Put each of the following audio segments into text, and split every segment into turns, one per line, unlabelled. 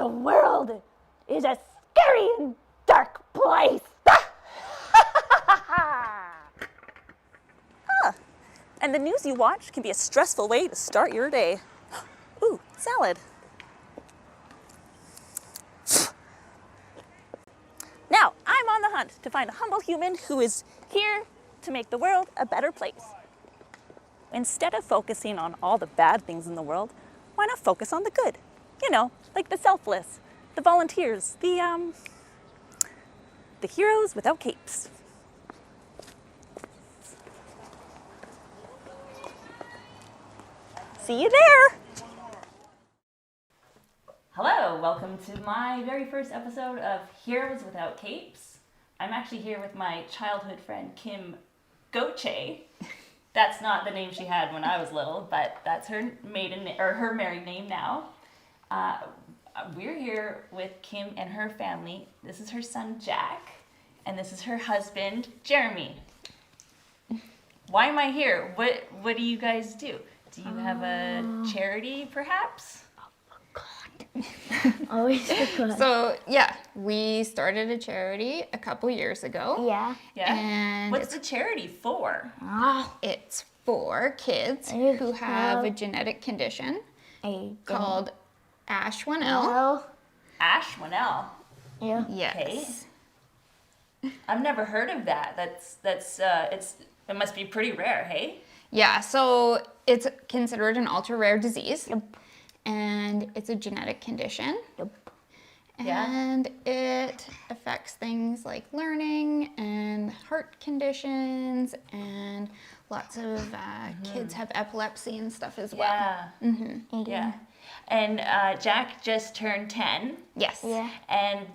The world is a scary and dark place.
And the news you watch can be a stressful way to start your day. Ooh, salad. Now, I'm on the hunt to find a humble human who is here to make the world a better place. Instead of focusing on all the bad things in the world, why not focus on the good? You know, like the selfless, the volunteers, the heroes without capes. See you there! Hello, welcome to my very first episode of Heroes Without Capes. I'm actually here with my childhood friend Kim Goche. That's not the name she had when I was little, but that's her her married name now. We're here with Kim and her family. This is her son Jack, and this is her husband Jeremy. Why am I here? What do you guys do? Do you have a charity, perhaps?
Always good.
So yeah, we started a charity a couple years ago.
Yeah.
Yeah.
And
What's the charity for?
it's for kids who have a genetic condition called Ash1L.
Ash1L.
Yeah.
Yes.
Okay. I've never heard of that. It must be pretty rare, hey?
Yeah, so it's considered an ultra-rare disease.
Yep.
And it's a genetic condition.
Yep.
And it affects things like learning and heart conditions, and lots of kids have epilepsy and stuff as well.
Yeah.
Mm-hmm.
Yeah. And Jack just turned 10.
Yes.
Yeah.
And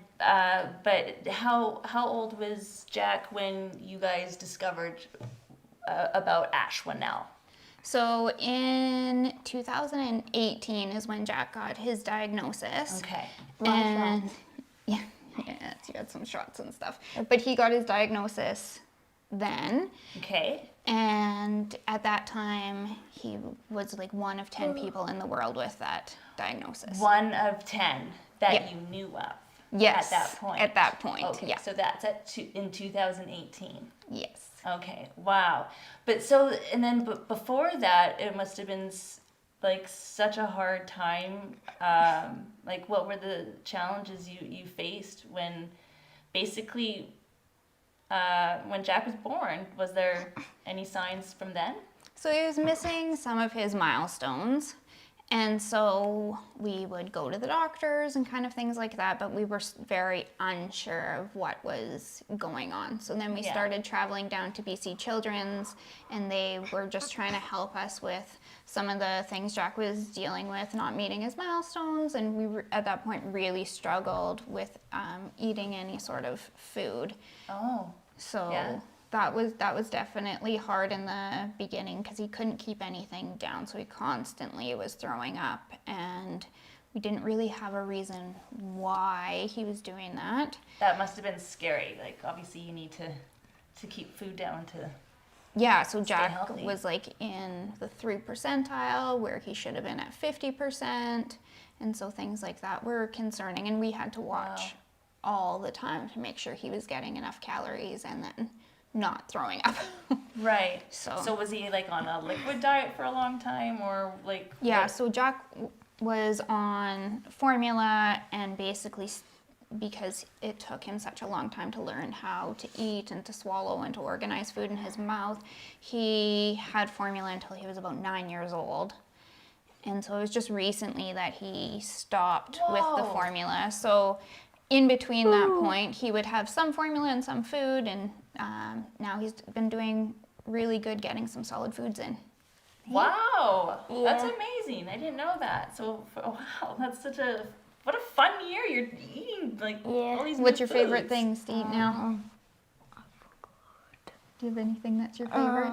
but how old was Jack when you guys discovered about Ash1L?
So in 2018 is when Jack got his diagnosis.
Okay.
And yeah, he had some shots and stuff. But he got his diagnosis then.
Okay.
And at that time, he was like one of 10 people in the world with that diagnosis.
One of 10 that
Yeah.
you knew of.
Yes.
At that point.
At that point,
Okay.
yeah.
So that's in 2018.
Yes.
Okay, wow. But before that, it must have been like such a hard time. Like, what were the challenges you faced when basically when Jack was born? Was there any signs from then?
So he was missing some of his milestones. And so we would go to the doctors and kind of things like that, but we were very unsure of what was going on. So then we started traveling down to BC Children's, and they were just trying to help us with some of the things Jack was dealing with, not meeting his milestones, and we were, at that point, really struggled with eating any sort of food.
Oh.
So
Yeah.
that was definitely hard in the beginning because he couldn't keep anything down, so he constantly was throwing up, and we didn't really have a reason why he was doing that.
That must have been scary. Like, obviously you need to keep food down to...
Yeah, so Jack
healthy.
was like in the 3 percentile where he should have been at 50%, and so things like that were concerning, and we had to watch all the time to make sure he was getting enough calories and then not throwing up.
Right.
So
was he like on a liquid diet for a long time, or like...
Yeah,
what?
so Jack was on formula, and basically because it took him such a long time to learn how to eat and to swallow and to organize food in his mouth, he had formula until he was about 9 years old. And so it was just recently that he stopped with the formula. So in between that point, he would have some formula and some food, and now he's been doing really good getting some solid foods in.
Wow,
Yeah.
that's amazing. I didn't know that. So, wow, that's what a fun year. You're eating like all these
What's
new
your favorite
foods.
things to eat now? Do you have anything that's your favorite?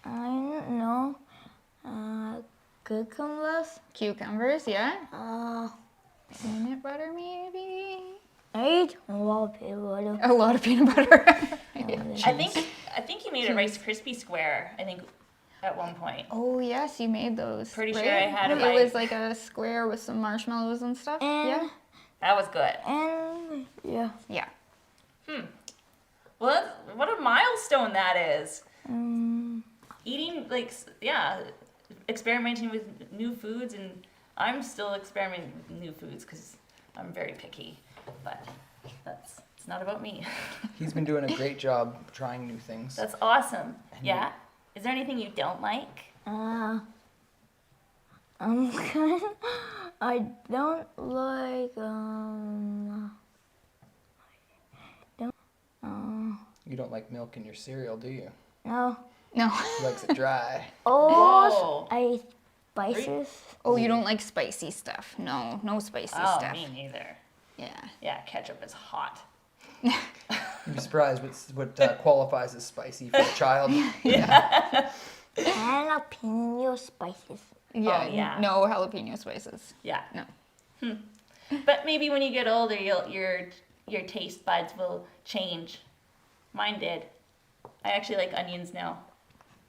I don't know. Cucumbers.
Cucumbers, yeah. Peanut butter, maybe.
I eat a lot of peanut butter.
A lot of peanut butter.
I think you made a Rice Krispie square. I think at one point.
Oh yes, you made those.
Pretty
right?
sure I had
It
it.
was like a square with some marshmallows and stuff.
And
Yeah.
That was good.
And yeah.
Yeah.
Well, what a milestone that is.
Um,
Eating, like, yeah, experimenting with new foods, and I'm still experimenting with new foods because I'm very picky, but it's not about me.
He's been doing a great job trying new things.
That's awesome.
And
Yeah. Is there anything you don't like?
I don't like
You don't like milk in your cereal, do you?
no.
No.
He likes it dry.
Oh, I spices.
Oh, you don't like spicy stuff? No, no spicy
Oh,
stuff.
me neither.
Yeah.
Yeah, ketchup is hot.
You'd be surprised what qualifies as spicy for a child.
Jalapeno spices.
Yeah.
Oh, yeah.
No jalapeno spices.
Yeah.
No.
But maybe when you get older, your taste buds will change. Mine did. I actually like onions now.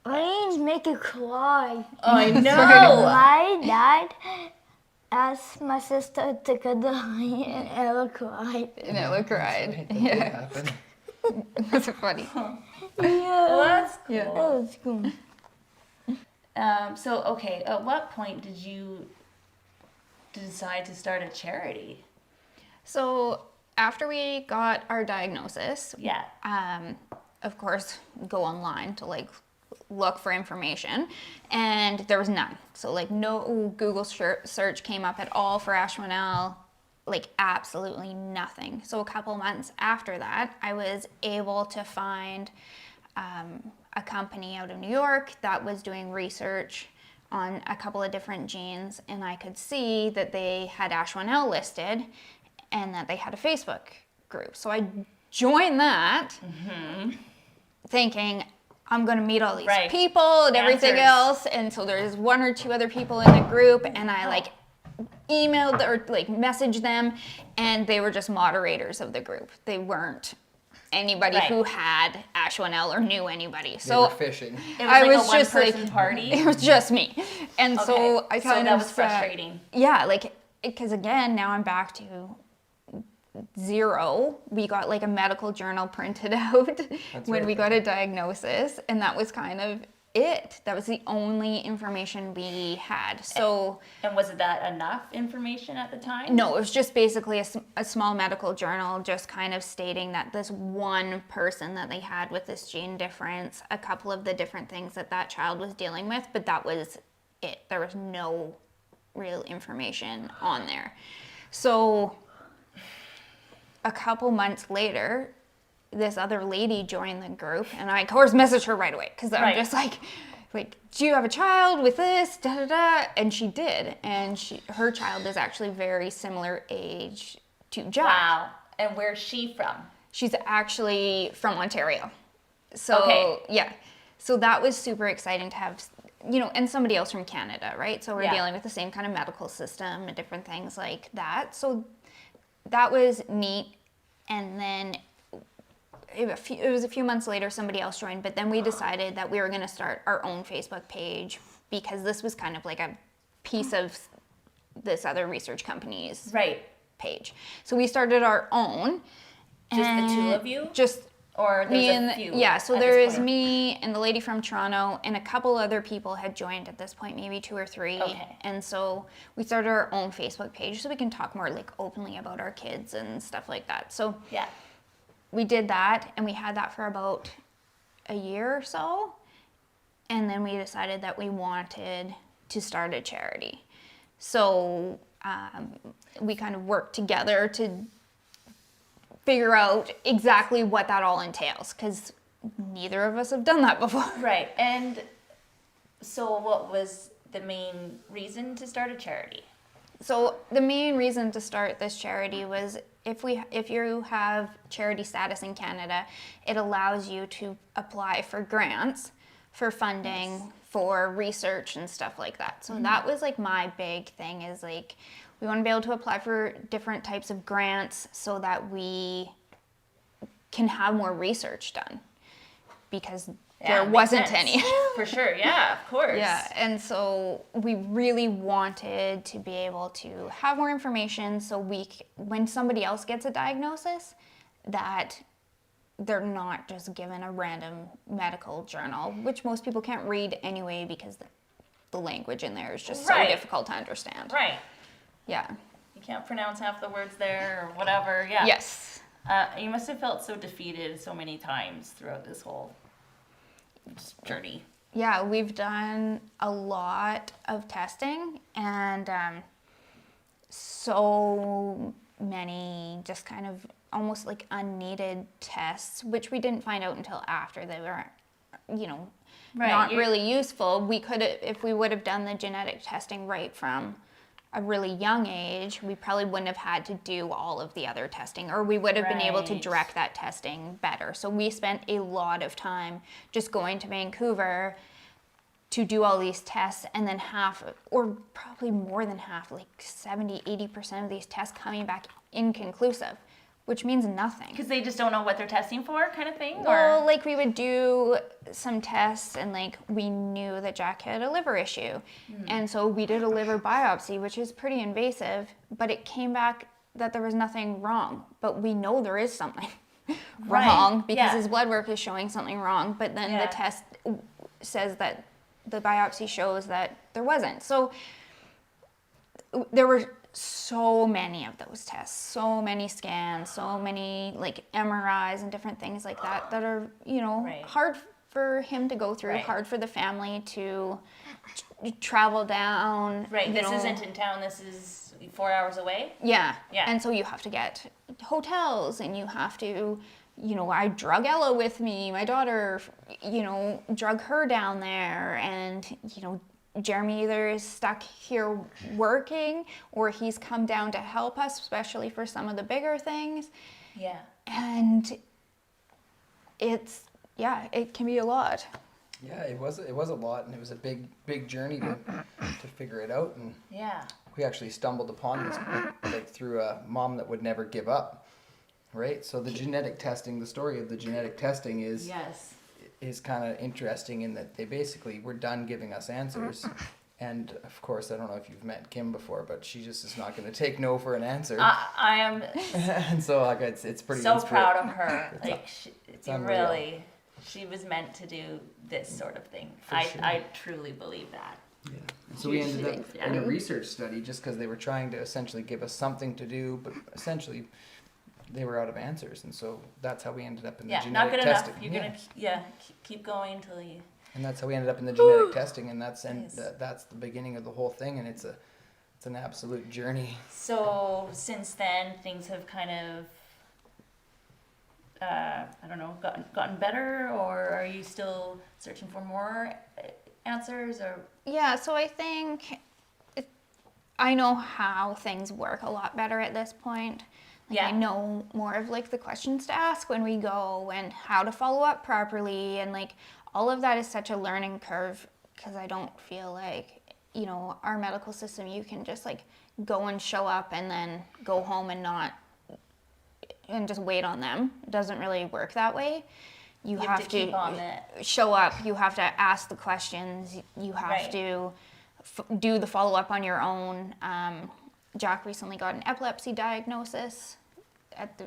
Onions make you cry.
Oh, I know.
My dad asked my sister to cut the onion and Ella cried.
And Ella cried.
That did
Yeah.
happen.
That's funny.
Well, that's cool.
Yeah.
That was cool.
So, okay, at what point did you decide to start a charity?
So after we got our diagnosis,
Yeah.
of course, go online to like look for information, and there was none. So like no Google search came up at all for Ashwanell, like absolutely nothing. So a couple months after that, I was able to find a company out of New York that was doing research on a couple of different genes, and I could see that they had Ashwanell listed and that they had a Facebook group. So I joined that thinking I'm going to meet all these
Right.
people and everything
Answers.
else. And so there's one or two other people in the group, and I like emailed or like messaged them, and they were just moderators of the group. They weren't anybody
Right.
who had Ashwanell or knew anybody.
They
So
It
were
was
fishing.
I
like
was
a
just
one-person
like-
party.
it was just me. And so
Okay.
I
So
kind
that
of
was frustrating.
Yeah, like because again, now I'm back to zero. We got like a medical journal printed out when we got a diagnosis, and that was kind of it. That was the only information we had. So
And was that enough information at the time?
no, it was just basically a small medical journal just kind of stating that this one person that they had with this gene difference, a couple of the different things that that child was dealing with, but that was it. There was no real information on there. So a couple months later, this other lady joined the group, and I of course messaged her right away because I'm
Right.
just like, do you have a child with this? Da da da. And she did, and her child is actually very similar age to Jack.
Wow. And where's she from?
She's actually from Ontario. So
Okay.
yeah, so that was super exciting to have, and somebody else from Canada, right? So we're
Yeah.
dealing with the same kind of medical system and different things like that. So that was neat. And then it was a few months later, somebody else joined, but then we decided that we were going to start our own Facebook page because this was kind of like a piece of this other research company's
Right.
page. So we started our own.
Just the two
and
of you?
Just
Or there's
me
a
and
few?
yeah. So
at
there
this
is
point?
me and the lady from Toronto, and a couple other people had joined at this point, maybe 2 or 3.
Okay.
And so we started our own Facebook page so we can talk more like openly about our kids and stuff like that. So
Yeah.
we did that, and we had that for about a year or so, and then we decided that we wanted to start a charity. So we kind of worked together to figure out exactly what that all entails, because neither of us have done that before.
Right. And so what was the main reason to start a charity?
So the main reason to start this charity was if you have charity status in Canada, it allows you to apply for grants for funding for research and stuff like that. So that was like my big thing is like we want to be able to apply for different types of grants so that we can have more research done, because there
makes
wasn't
sense.
any.
For sure, yeah, of course.
Yeah, and so we really wanted to be able to have more information so when somebody else gets a diagnosis, that they're not just given a random medical journal, which most people can't read anyway because the language in there is just so difficult to understand.
Right.
Yeah.
You can't pronounce half the words there or whatever. Yeah.
Yes.
You must have felt so defeated so many times throughout this whole journey.
Yeah, we've done a lot of testing and so many just kind of almost like unneeded tests, which we didn't find out until after they were, not really useful. We could have, if we would have done the genetic testing right from a really young age, we probably wouldn't have had to do all of the other testing, or we would have been able to direct that testing better. So we spent a lot of time just going to Vancouver to do all these tests, and then half, or probably more than half, like 70-80% of these tests coming back inconclusive, which means nothing.
Because they just don't know what they're testing for, kind of thing?
Well, like we would do some tests and like we knew that Jack had a liver issue. And so we did a liver biopsy, which is pretty invasive, but it came back that there was nothing wrong. But we know there is something wrong because his blood work is showing something wrong. But then the test says that the biopsy shows that there wasn't. So there were so many of those tests, so many scans, so many like MRIs and different things like that are, hard for him to go through, hard for the family to travel down.
Right, this isn't in town, this is 4 hours away?
Yeah.
Yeah.
And so you have to get hotels and you have to, I drug Ella with me, my daughter, drug her down there, and, Jeremy either is stuck here working or he's come down to help us, especially for some of the bigger things.
Yeah.
And it can be a lot.
Yeah, it was a lot, and it was a big journey to figure it out. And we actually stumbled upon this like through a mom that would never give up, right? So the genetic testing, the story of the genetic testing is kind of interesting in that they basically were done giving us answers. And of course, I don't know if you've met Kim before, but she just is not going to take no for an answer.
I am
and so like it's pretty
so proud of her. Like she was meant to do this sort of thing. I truly believe that.
Yeah. So we ended up in a research study just because they were trying to essentially give us something to do, but essentially they were out of answers, and so that's how we ended up in the genetic
not good
testing.
enough. You're gonna keep going until you.
And that's how we ended up in the genetic testing, and that's the beginning of the whole thing, and it's an absolute journey.
So since then, things have kind of gotten better, or are you still searching for more answers? Or
yeah, so I think I know how things work a lot better at this point. I know more of like the questions to ask when we go and how to follow up properly, and like all of that is such a learning curve, because I don't feel like, our medical system, you can just like go and show up and then go home and just wait on them. It doesn't really work that way. You have to
keep on it.
Show up, you have to ask the questions, you have to do the follow-up on your own. Jack recently got an epilepsy diagnosis at the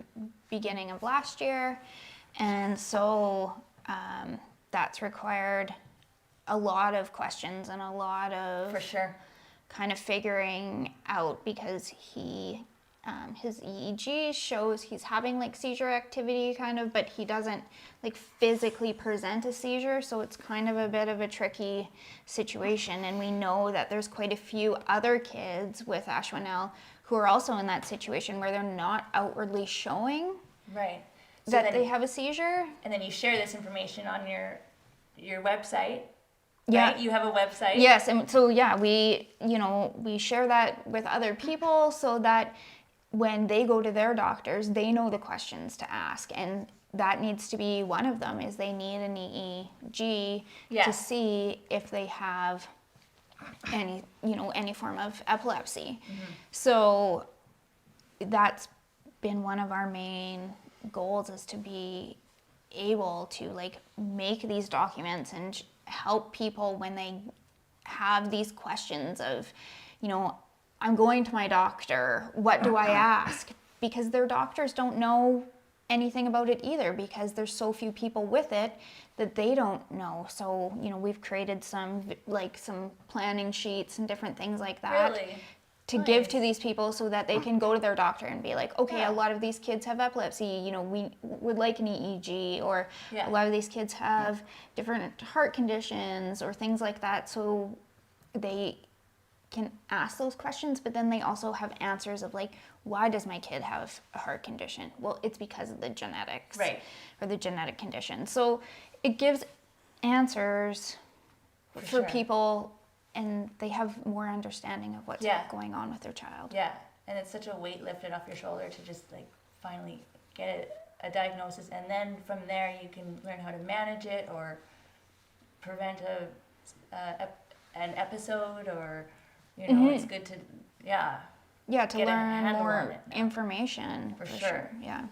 beginning of last year, and so that's required a lot of questions and a lot of
for sure
kind of figuring out, because his EEG shows he's having like seizure activity kind of, but he doesn't like physically present a seizure, so it's kind of a bit of a tricky situation. And we know that there's quite a few other kids with Ashwanell who are also in that situation where they're not outwardly showing that they have a seizure.
And then you share this information on your website.
Yeah.
Right? You have a website.
Yes, and so we share that with other people so that when they go to their doctors, they know the questions to ask, and that needs to be one of them. Is they need an EEG to see if they have any form of epilepsy. So that's been one of our main goals, is to be able to like make these documents and help people when they have these questions of, you know, I'm going to my doctor, what do I ask? Because their doctors don't know anything about it either, because there's so few people with it that they don't know. So, you know, we've created some planning sheets and different things like that.
Really?
To give to these people so that they can go to their doctor and be like, okay,
Yeah.
a lot of these kids have epilepsy, you know, we would like an EEG, or a lot of these kids have different heart conditions or things like that. So they can ask those questions, but then they also have answers of like, why does my kid have a heart condition? Well, it's because of the genetics,
Right.
or the genetic condition. So it gives answers for
sure.
people, and they have more understanding of what's going on with their child.
Yeah, and it's such a weight lifted off your shoulder to just like finally get a diagnosis, and then from there you can learn how to manage it or prevent an episode, or you know, it's good to
to
get a
learn
handle on
more
it now.
information
For sure.
Yeah.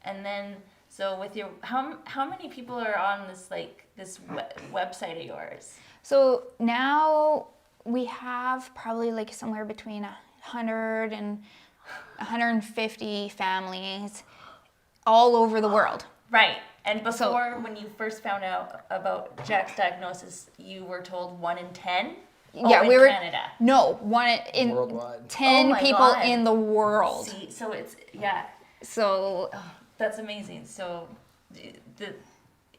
And then so with your how many people are on this website of yours?
So now we have probably like somewhere between 100 and 150 families all over the world.
Right. And before, when you first found out about Jack's diagnosis, you were told 1 in 10?
Yeah,
in
we were
Canada.
No, one in
Worldwide.
10
Oh my
people
God.
in the world.
See, so it's
So
that's amazing. So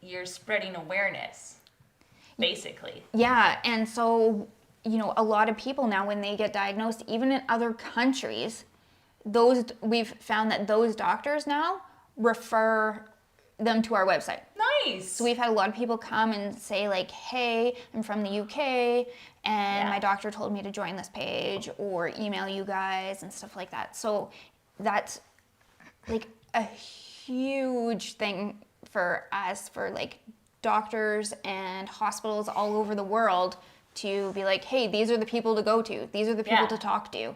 you're spreading awareness, basically.
yeah, and so, you know, a lot of people now when they get diagnosed, even in other countries, we've found that those doctors now refer them to our website.
Nice.
So we've had a lot of people come and say like, hey, I'm from the UK and my doctor told me to join this page, or email you guys and stuff like that. So that's like a huge thing for us, for like doctors and hospitals all over the world to be like, hey, these are the people to go to. These are the people to talk to.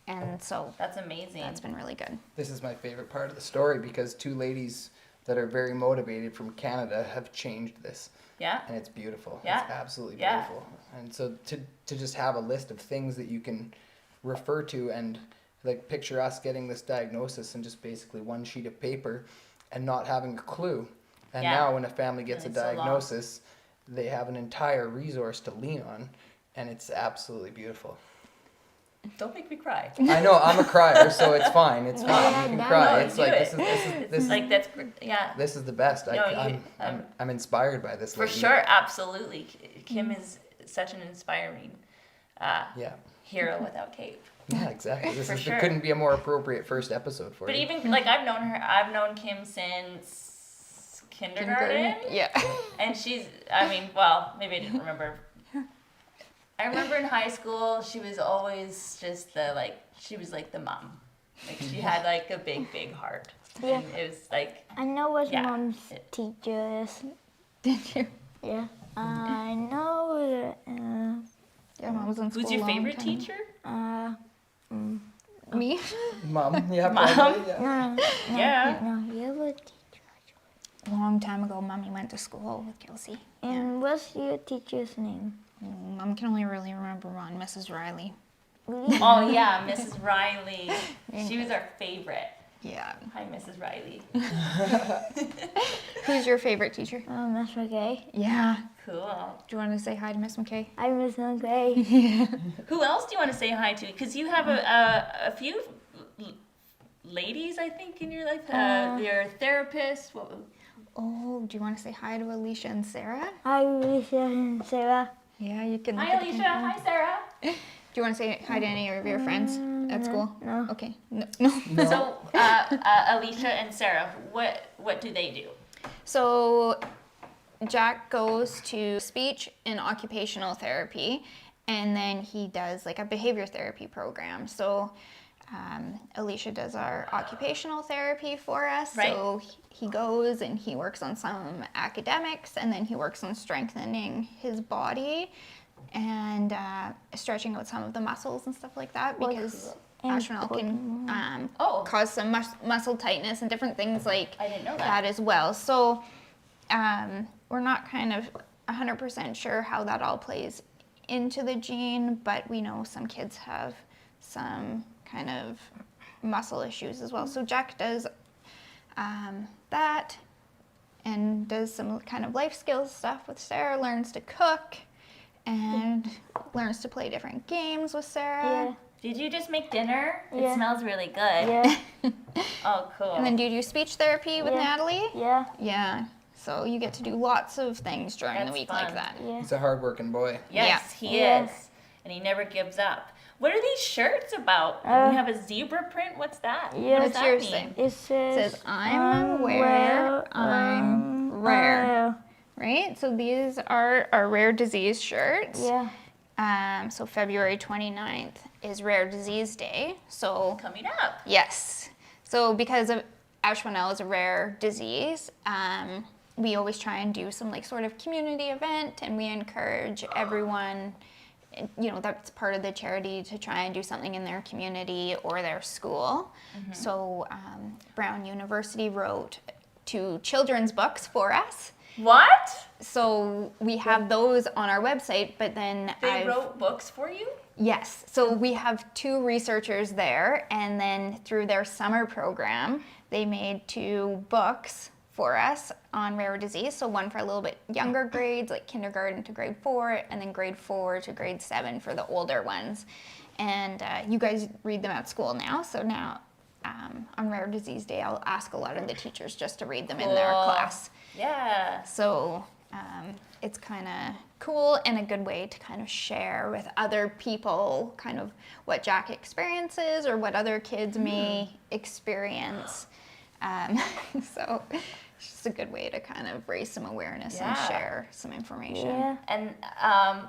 And so
that's amazing.
That's been really good.
This is my favorite part of the story, because two ladies that are very motivated from Canada have changed this.
Yeah.
And it's beautiful.
Yeah.
It's absolutely beautiful. And so to just have a list of things that you can refer to, and like picture us getting this diagnosis and just basically one sheet of paper and not having a clue. And now when a family gets a diagnosis, they have an entire resource to lean on, and it's absolutely beautiful.
Don't make me cry.
I know, I'm a crier, so it's fine. It's fine. You can cry. It's like this is
like that's
this is the best.
No,
I'm inspired by this.
For
lady.
sure, absolutely. Kim is such an inspiring hero without cape.
Yeah, exactly. There
sure.
couldn't be a more appropriate first episode for
But
you.
even like I've known Kim since kindergarten.
Yeah.
And she's, I mean, well, maybe I didn't remember. I remember in high school, she was always just she was like the mom. Like she had like a big, big heart.
Yeah.
And it was like,
I know what mom's teacher is.
Did you?
Yeah. I know.
Yeah, mom was in school.
who's your
a long
favorite
time.
teacher?
Me?
Mom, yeah,
Mom?
probably, yeah.
Yeah.
No, you have a teacher.
A long time ago, Mommy went to school with Kelsey.
And what's your teacher's name?
Mom can only really remember one, Mrs. Riley.
Oh yeah, Mrs. Riley. She was our favorite.
Yeah.
Hi, Mrs. Riley.
Who's your favorite teacher?
Miss McKay.
Yeah.
Cool.
Do you want to say hi to Miss McKay?
Hi, Miss McKay.
Who else do you want to say hi to? Because you have a few ladies, I think, in your life. Your therapist.
Oh, do you want to say hi to Alicia and Sarah?
Hi, Alicia and Sarah.
Yeah, you can.
Hi, Alicia. Hi, Sarah.
Do you want to say hi to any of your friends at school?
No.
Okay. No.
So, Alicia and Sarah, what do they do?
So, Jack goes to speech and occupational therapy, and then he does like a behavior therapy program. So, Alicia does our occupational therapy for us.
Right.
So he goes and he works on some academics, and then he works on strengthening his body and stretching out some of the muscles and stuff like that, because astronauts can cause some muscle tightness and different things like
I didn't know
that as well. So we're not kind of 100% sure how that all plays into the gene, but we know some kids have some kind of muscle issues as well. So Jack does that and does some kind of life skills stuff with Sarah, learns to cook and learns to play different games with Sarah.
Yeah.
Did you just make dinner?
Yeah.
It smells really good.
Yeah.
Oh, cool.
And then do you do speech therapy with
Yeah.
Natalie?
Yeah.
Yeah. So you get to do lots of things during the
That's
week
fun.
like that.
Yeah.
Mm.
He's a hardworking boy.
Yes, he
Yeah.
is. And he never gives up. What are these shirts about? You have a zebra print? What's that?
Yeah.
What does
What's
that
yours
mean?
say?
It
says, I'm aware, I'm rare. Right? So these are our rare disease shirts.
Yeah.
So February 29th is Rare Disease Day. So
Coming up.
yes. So because of Ashwanell is a rare disease, we always try and do some like sort of community event, and we encourage everyone, you know, that's part of the charity, to try and do something in their community or their school. So Brown University wrote 2 children's books for us.
What?
So we have those on our website, but then
They wrote books for you?
Yes, so we have 2 researchers there, and then through their summer program, they made 2 books for us on rare disease. So one for a little bit younger grades, like kindergarten to grade 4, and then grade 4 to grade 7 for the older ones. And you guys read them at school now, so now on Rare Disease Day, I'll ask a lot of the teachers just to read them in their
Cool.
class.
Yeah.
So it's kind of cool and a good way to kind of share with other people kind of what Jack experiences or what other kids may experience. So it's just a good way to kind of raise some awareness and
Yeah.
share some information.
Yeah.
And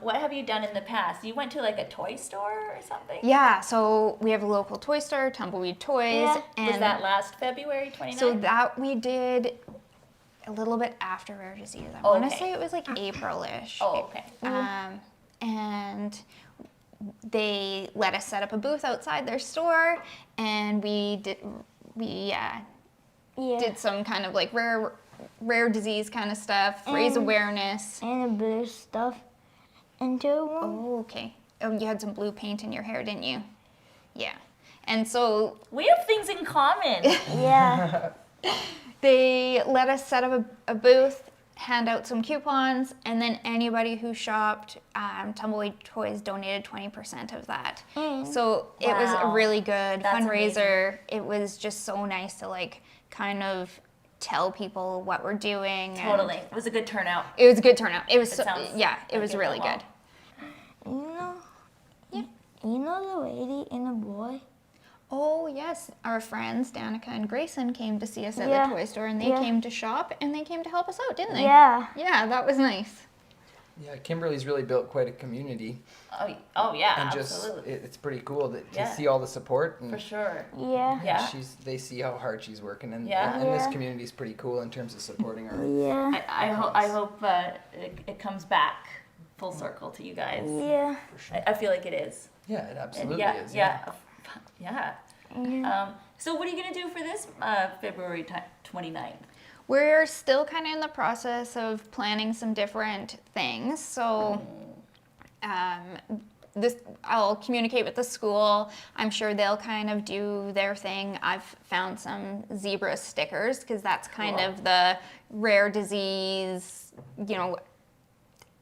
what have you done in the past? You went to like a toy store or something?
Yeah, so we have a local toy store, Tumbleweed Toys.
Yeah.
And
Was that last February 29th?
so that we did a little bit after Rare Disease. I want to
Okay.
say it was like April-ish.
Oh, okay.
And they let us set up a booth outside their store, and we did some kind of like rare disease kind of stuff, raise awareness.
And a blue stuff into one.
Oh, okay. Oh, you had some blue paint in your hair, didn't you? Yeah. And so
We have things in common.
Yeah.
they let us set up a booth, hand out some coupons, and then anybody who shopped, Tumbleweed Toys donated 20% of that. So it was a
Wow.
really good
That's
fundraiser. It was just so nice to like kind of tell people what we're doing. and
Totally. It was a good turnout.
It was a good turnout. It was
It sounds
yeah, it
like
was
it
really
went
good.
well.
You know the lady and the boy?
Oh yes, our friends Danica and Grayson came to see us at
Yeah.
the toy store, and they
Yeah.
came to shop, and they came to help us out, didn't they?
Yeah.
Yeah, that was nice.
Yeah, Kimberly's really built quite a community,
Oh yeah,
and
absolutely.
it's pretty cool to
Yeah.
see all the support, and
For sure.
Yeah.
Yeah.
they see how hard she's working, and
Yeah.
and this
Yeah.
community is pretty cool in terms of supporting her.
Yeah.
I hope it comes back full circle to you guys.
Yeah.
I feel like it is.
Yeah, it
And
absolutely
yeah,
is.
yeah. So what are you gonna do for this February 29th?
We're still kind of in the process of planning some different things. So I'll communicate with the school. I'm sure they'll kind of do their thing. I've found some zebra stickers because that's kind
Cool.
of the rare disease, you know,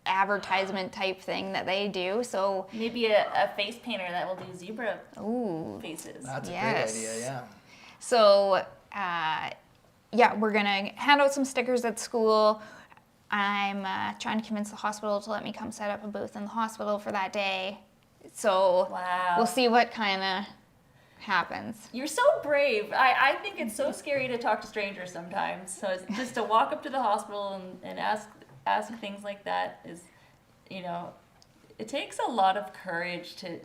advertisement type thing that they do. So,
Maybe a face painter that will do zebra
ooh.
faces.
That's a
Yes.
great idea. Yeah.
So, yeah, we're gonna hand out some stickers at school. I'm trying to convince the hospital to let me come set up a booth in the hospital for that day. So
Wow.
we'll see what kind of happens.
You're so brave. I think it's so scary to talk to strangers sometimes. So it's just to walk up to the hospital and ask things like that is, you know, it takes a lot of courage to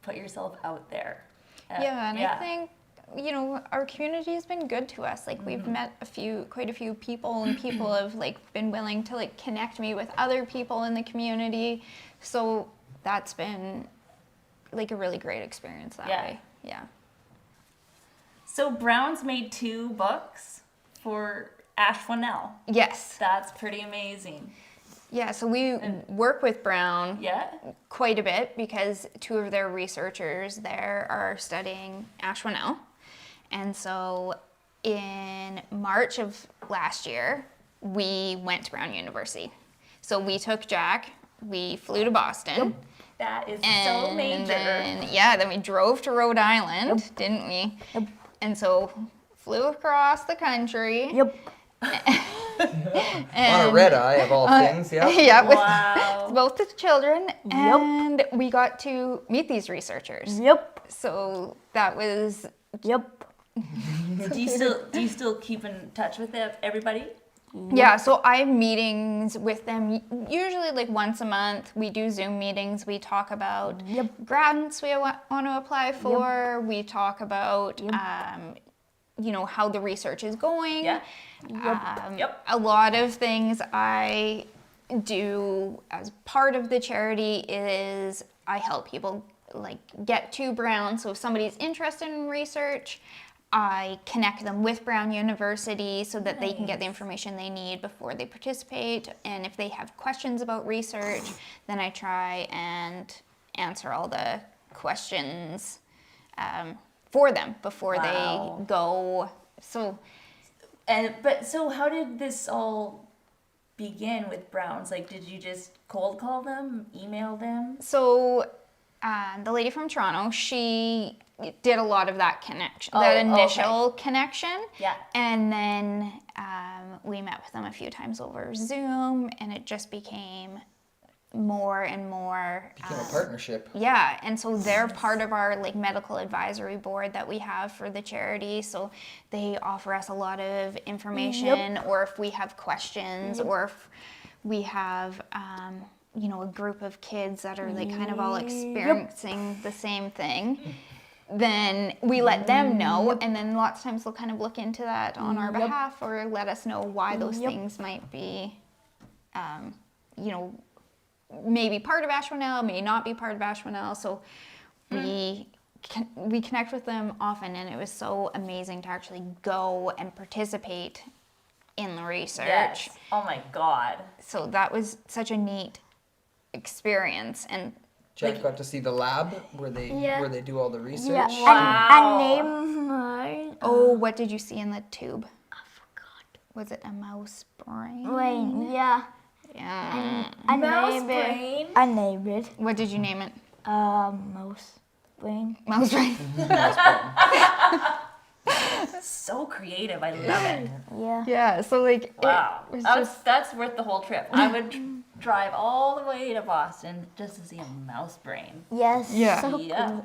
put yourself out there.
Yeah, and I think, you know, our community has been good to us. Like we've met quite a few people, and people have like been willing to like connect me with other people in the community. So that's been like a really great experience that
Yeah.
way. Yeah.
So Brown's made 2 books for Ashwanell.
Yes.
That's pretty amazing.
Yeah, so we work with Brown
Yeah.
quite a bit because 2 of their researchers there are studying Ashwanell. And so in March of last year, we went to Brown University. So we took Jack, we flew to Boston.
That is so major.
Then we drove to Rhode Island, didn't we?
Yep.
And so flew across the country.
Yep.
On a red eye of all things, yeah.
Yeah,
Wow.
with both the children, and we got to meet these researchers.
Yep.
So that was
Yep.
Do you still keep in touch with everybody?
yeah. So I have meetings with them usually like once a month. We do Zoom meetings. We talk about grants we want to apply for. We talk about how the research is going.
Yeah.
A lot of things I do as part of the charity is I help people like get to Brown. So if somebody's interested in research, I connect them with Brown University so that they can get the information they need before they participate. And if they have questions about research, then I try and answer all the questions for them before they go. So
So how did this all begin with Browns? Like, did you just cold call them, email them?
So the lady from Toronto, she did a lot of that connection, initial connection.
Yeah.
And then we met with them a few times over Zoom, and it just became more and more.
Became a partnership.
Yeah, and so they're part of our like medical advisory board that we have for the charity. So they offer us a lot of information, or if we have questions, or if we have a group of kids that are like kind of all experiencing the same thing, then we let them know, and then lots of times they'll kind of look into that on our behalf or let us know why those things might be, maybe part of Ashwanell, may not be part of Ashwanell. So we connect with them often, and it was so amazing to actually go and participate in the research.
Yes. Oh my God.
So that was such a neat experience. And
Jack got to see the lab where they do all the research.
Yeah.
Wow.
And name mine.
what did you see in the tube?
I forgot.
Was it a mouse brain?
Wait, yeah.
Yeah.
Mouse brain?
I named it.
What did you name it?
Mouse brain.
Mouse brain.
So creative. I love it.
Yeah.
Yeah. So like,
Wow.
it was
That's worth the whole trip. I would drive all the way to Boston just to see a mouse brain.
Yes.
Yeah.
So
Yeah.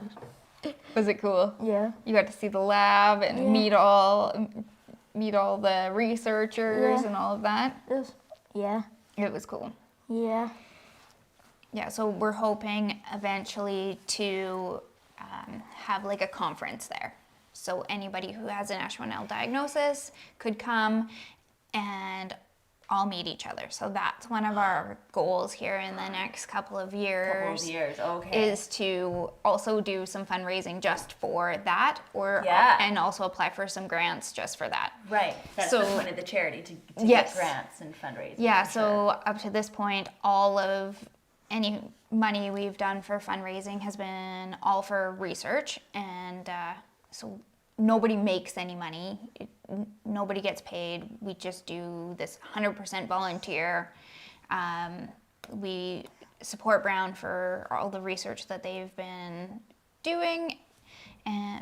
cool.
Was it cool?
Yeah.
You got to see the lab and meet all the researchers and all of that.
Yeah.
It was cool.
Yeah.
Yeah, so we're hoping eventually to have like a conference there. So anybody who has an Ashwanell diagnosis could come and all meet each other. So that's one of our goals here in the next couple of years.
Okay.
Is to also do some fundraising just for that, and also apply for some grants just for that.
Right. That's
So-
the point of the charity, to
Yes.
get grants and fundraising.
Yeah,
for
so
sure.
up to this point, all of any money we've done for fundraising has been all for research, and so nobody makes any money. Nobody gets paid. We just do this 100% volunteer. We support Brown for all the research that they've been doing.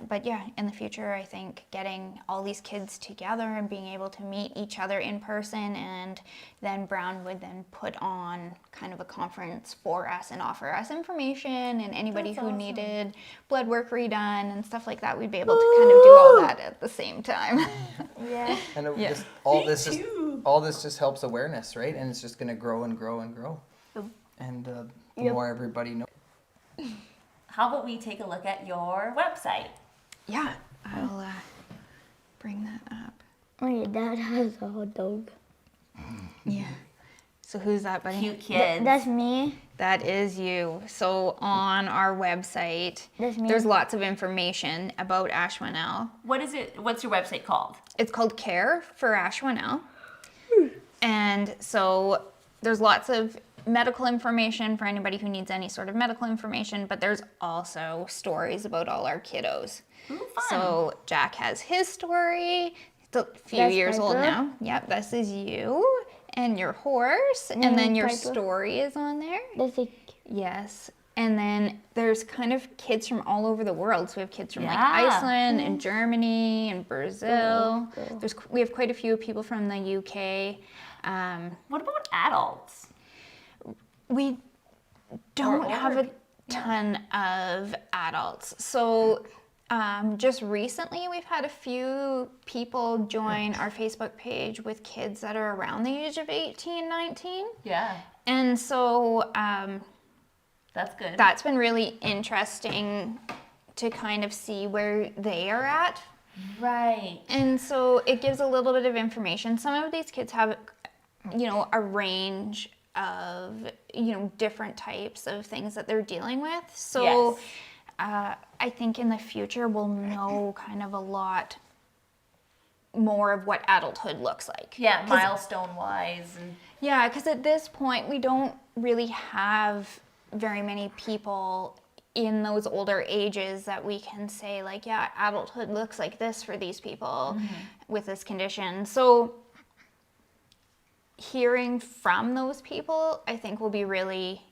But yeah, in the future, I think getting all these kids together and being able to meet each other in person, and then Brown would then put on kind of a conference for us and offer us information, and anybody who needed blood work redone and stuff like that, we'd be able to kind of do all that at the same time.
Yeah.
And it
Yeah.
just, all this just helps awareness, right? And it's just going to grow and grow and grow. And the more everybody knows.
How about we take a look at your website?
Yeah, I'll bring that up.
My dad has a hot dog.
Yeah. So who's that, buddy?
Cute kids.
That's me.
That is you. So on our website,
That's me.
there's lots of information about Ashwanell.
What is it? What's your website called?
It's called Care for Ashwanell. And so there's lots of medical information for anybody who needs any sort of medical information, but there's also stories about all our kiddos.
Ooh, fun.
So Jack has his story. It's a few
That's
years old
Piper.
now. Yep, this is you and your horse, and then your
Piper.
story is on there.
That's a,
Yes. And then there's kind of kids from all over the world. So we have kids from like
Yeah.
Iceland and Germany and Brazil.
Cool.
We have quite a few people from the UK.
What about adults?
We don't
older
have a ton of adults. So just recently we've had a few people join our Facebook page with kids that are around the age of 18, 19.
Yeah,
And so
that's good.
that's been really interesting to kind of see where they are at.
Right.
And so it gives a little bit of information. Some of these kids have, a range of, different types of things that they're dealing with. So
Yes.
I think in the future we'll know kind of a lot more of what adulthood looks like.
Yeah, milestone wise and
Yeah, because at this point we don't really have very many people in those older ages that we can say like, yeah, adulthood looks like this for these people with this condition. So hearing from those people, I think will be really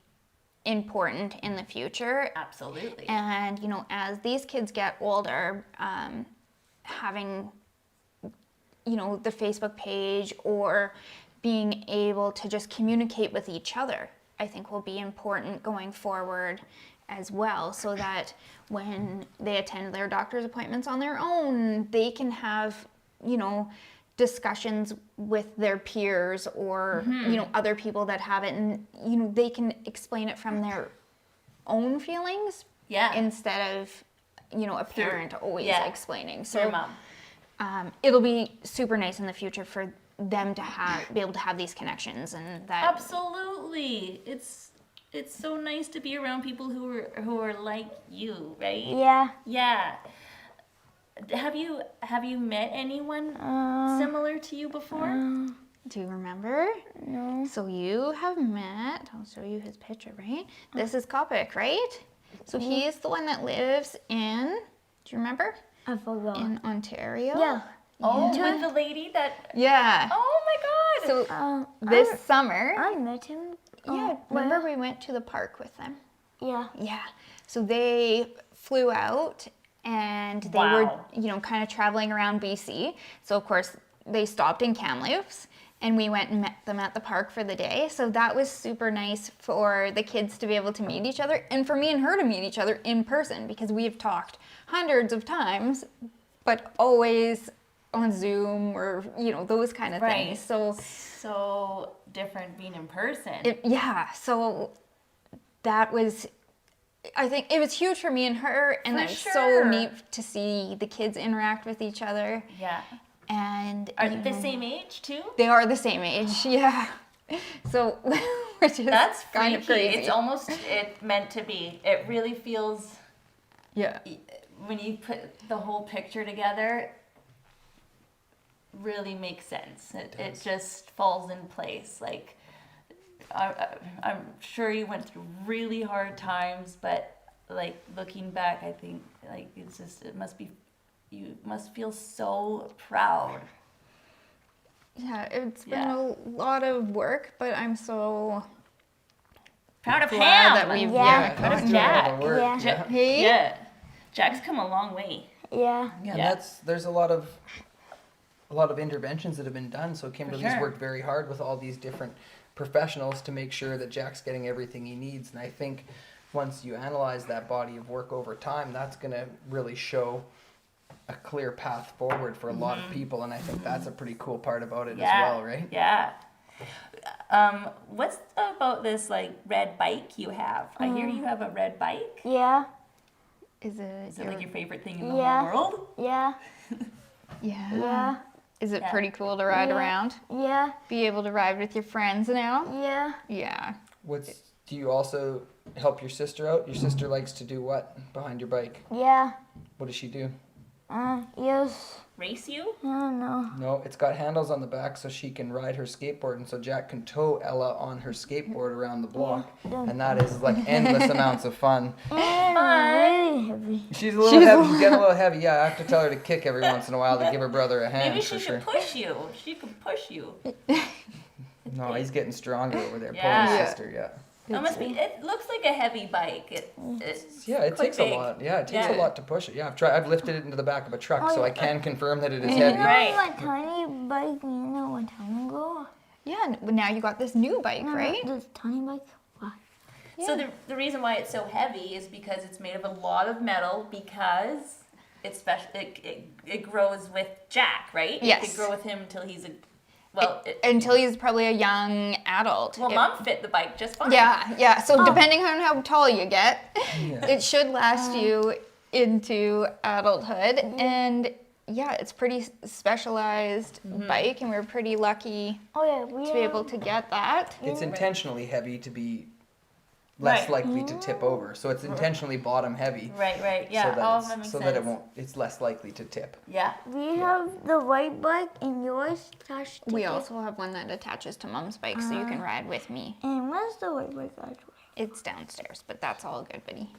important in the future.
absolutely.
And, as these kids get older, having, the Facebook page or being able to just communicate with each other, I think will be important going forward as well, so that when they attend their doctor's appointments on their own, they can have, discussions with their peers or, other people that have it, and, they can explain it from their own feelings
Yeah.
instead of, a parent always
yeah.
explaining.
So your
So
mom.
it'll be super nice in the future for them to be able to have these connections, and that
Absolutely. It's so nice to be around people who are like you, right?
yeah.
Yeah. Have you met anyone similar to you before?
Do you remember?
No.
So you have met, I'll show you his picture, right? This is Kopik, right? So he is the one that lives in, do you remember?
I forgot.
In Ontario?
Yeah.
Oh, with the lady that.
Yeah.
Oh my God.
So this summer,
I met him.
yeah, remember we went to the park with them?
Yeah.
Yeah. So they flew out and they
Wow.
were, kind of traveling around BC. So of course they stopped in Kamloops and we went and met them at the park for the day. So that was super nice for the kids to be able to meet each other and for me and her to meet each other in person, because we have talked hundreds of times, but always on Zoom or, those kind of
Right.
things. So
So different being in person.
so that was, I think it was huge for me and her, and
For
it was
sure.
so neat to see the kids interact with each other.
Yeah.
And
Are they the same age too?
they are the same age, yeah. So which is
That's
kind of
freaky.
crazy.
It's almost meant to be. It really feels,
Yeah.
when you put the whole picture together, really makes sense. It just falls in place. Like, I'm sure you went through really hard times, but like looking back, I think like you must feel so proud.
Yeah, it's been
Yeah.
a lot of work, but I'm so
Proud of
glad
him.
that we've
Yeah.
Proud of
he's doing all
Jack.
the work.
Yeah.
Ja-
Hey?
Yeah. Jack's come a long way.
Yeah.
Yeah,
Yeah.
there's a lot of interventions that have been done. So Kimberly's
sure.
worked very hard with all these different professionals to make sure that Jack's getting everything he needs. And I think once you analyze that body of work over time, that's going to really show a clear path forward for a lot of people. And I think that's a pretty cool part about it as well, right?
Yeah. What's about this like red bike you have? I hear you have a red bike.
Yeah.
is
Is it like your favorite thing in the
Yeah.
whole world?
Yeah.
yeah.
Yeah.
Is it
Yeah.
pretty cool to ride
Yeah.
around?
Yeah.
Be able to ride with your friends now?
Yeah.
Yeah.
Do you also help your sister out? Your sister likes to do what behind your bike?
Yeah.
What does she do?
Yes.
Race you?
I don't know.
No, it's got handles on the back so she can ride her skateboard, and so Jack can tow Ella on her skateboard around the block, and that is like endless amounts of fun.
Really heavy.
She's a little heavy. She's getting a little heavy. Yeah, I have to tell her to kick every once in a while to give her brother a hand.
Maybe she
for sure.
should push you. She could push you.
No, he's getting stronger over there.
Yeah.
Poor sister. Yeah.
That must be. It looks like a heavy bike. It's
Yeah, it
quite
takes
big.
a lot. Yeah, it takes
Yeah.
a lot to push it. Yeah, I've lifted it into the back of a truck, so I can confirm that it is
You
heavy.
know
Right.
my tiny bike, one time ago?
Yeah, now you got this new bike,
No,
right?
This tiny bike? Why?
So the reason why it's so heavy is because it's made of a lot of metal because it's special. It grows with Jack, right?
Yes.
It could grow with him until he's a
Until he's probably a young adult.
well, Mom fit the bike just fine.
Yeah. So depending on how tall you get,
Yeah.
it should last you into adulthood. And yeah, it's pretty specialized bike, and we're pretty lucky
Oh yeah, we
to be able to get that.
It's intentionally heavy to be less
Right.
likely to tip over. So it's intentionally bottom heavy.
Right. Yeah.
So that,
Oh,
it's-
that makes
so
sense.
that it won't. It's less likely to tip.
Yeah.
We have the white bike and yours attached to
We
it.
also have one that attaches to Mom's bike, so you can ride with me.
And where's the white bike actually?
It's downstairs, but that's all good, buddy.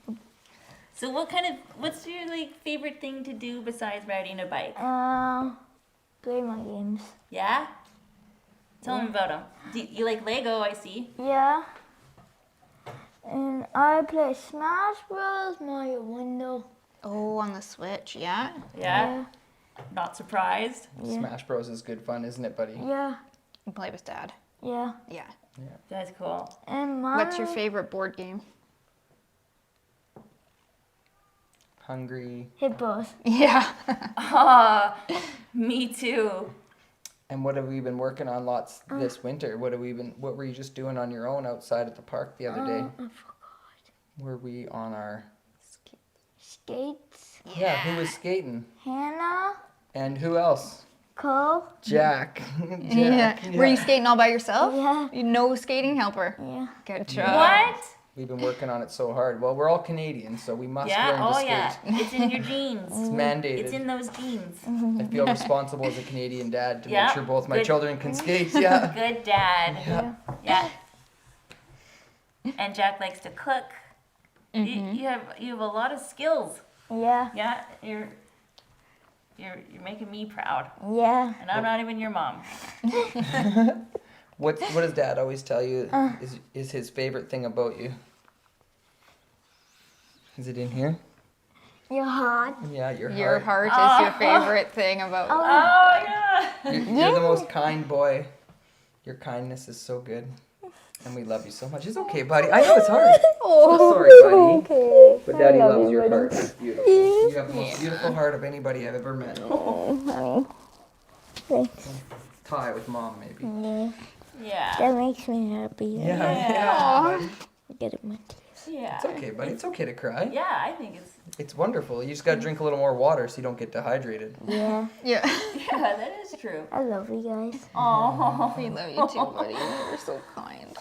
So what's your favorite thing to do besides riding a bike?
Play my games.
Yeah. Tell me about them. You like Lego? I see.
Yeah. And I play Smash Bros. Mario Window.
Oh, on the Switch, yeah?
Yeah. Not surprised.
Yeah.
Smash Bros is good fun, isn't it, buddy?
Yeah.
You play with Dad.
Yeah.
Yeah.
That's cool.
And Mom.
What's your favorite board game?
Hungry.
Hippos.
Yeah.
Me too.
And what have we been working on lots this winter? What were you just doing on your own outside at the park the other day?
I forgot.
Were we on our
Skates.
Yeah, who was skating?
Hannah.
And who else?
Cole.
Jack.
Yeah. Were you skating all by yourself?
Yeah.
You no skating helper.
Yeah.
Good job.
What?
We've been working on it so hard. Well, we're all Canadian, so we must
Yeah.
learn to
Oh
skate.
yeah. It's in your genes.
It's mandated.
It's in those genes.
I feel responsible as a Canadian dad to
Yeah,
make sure both my
good.
children can skate. Yeah.
Good dad.
Yeah.
Yeah. And Jack likes to cook. You have a lot of skills.
Yeah.
Yeah. You're making me proud,
Yeah.
and I'm not even your mom.
What does Dad always tell you is his favorite thing about you? Is it in here?
You're hot.
Yeah, your
Your
heart.
heart is your favorite thing about
Oh yeah.
You're the most kind boy. Your kindness is so good. And we love you so much. It's okay, buddy. I know it's hard. So sorry, buddy.
Okay.
But Daddy loves your heart. It's beautiful. You have the most beautiful heart of anybody I've ever met.
Honey. Thanks.
Tie with Mom, maybe.
Yeah.
Yeah.
That makes me happy.
Yeah, buddy.
Get it, my teeth.
Yeah.
It's okay, buddy. It's okay to cry.
Yeah, I think it's.
It's wonderful. You just gotta drink a little more water so you don't get dehydrated.
Yeah.
Yeah.
Yeah, that is true.
I love you guys.
Oh.
We love you too, buddy. You're so kind.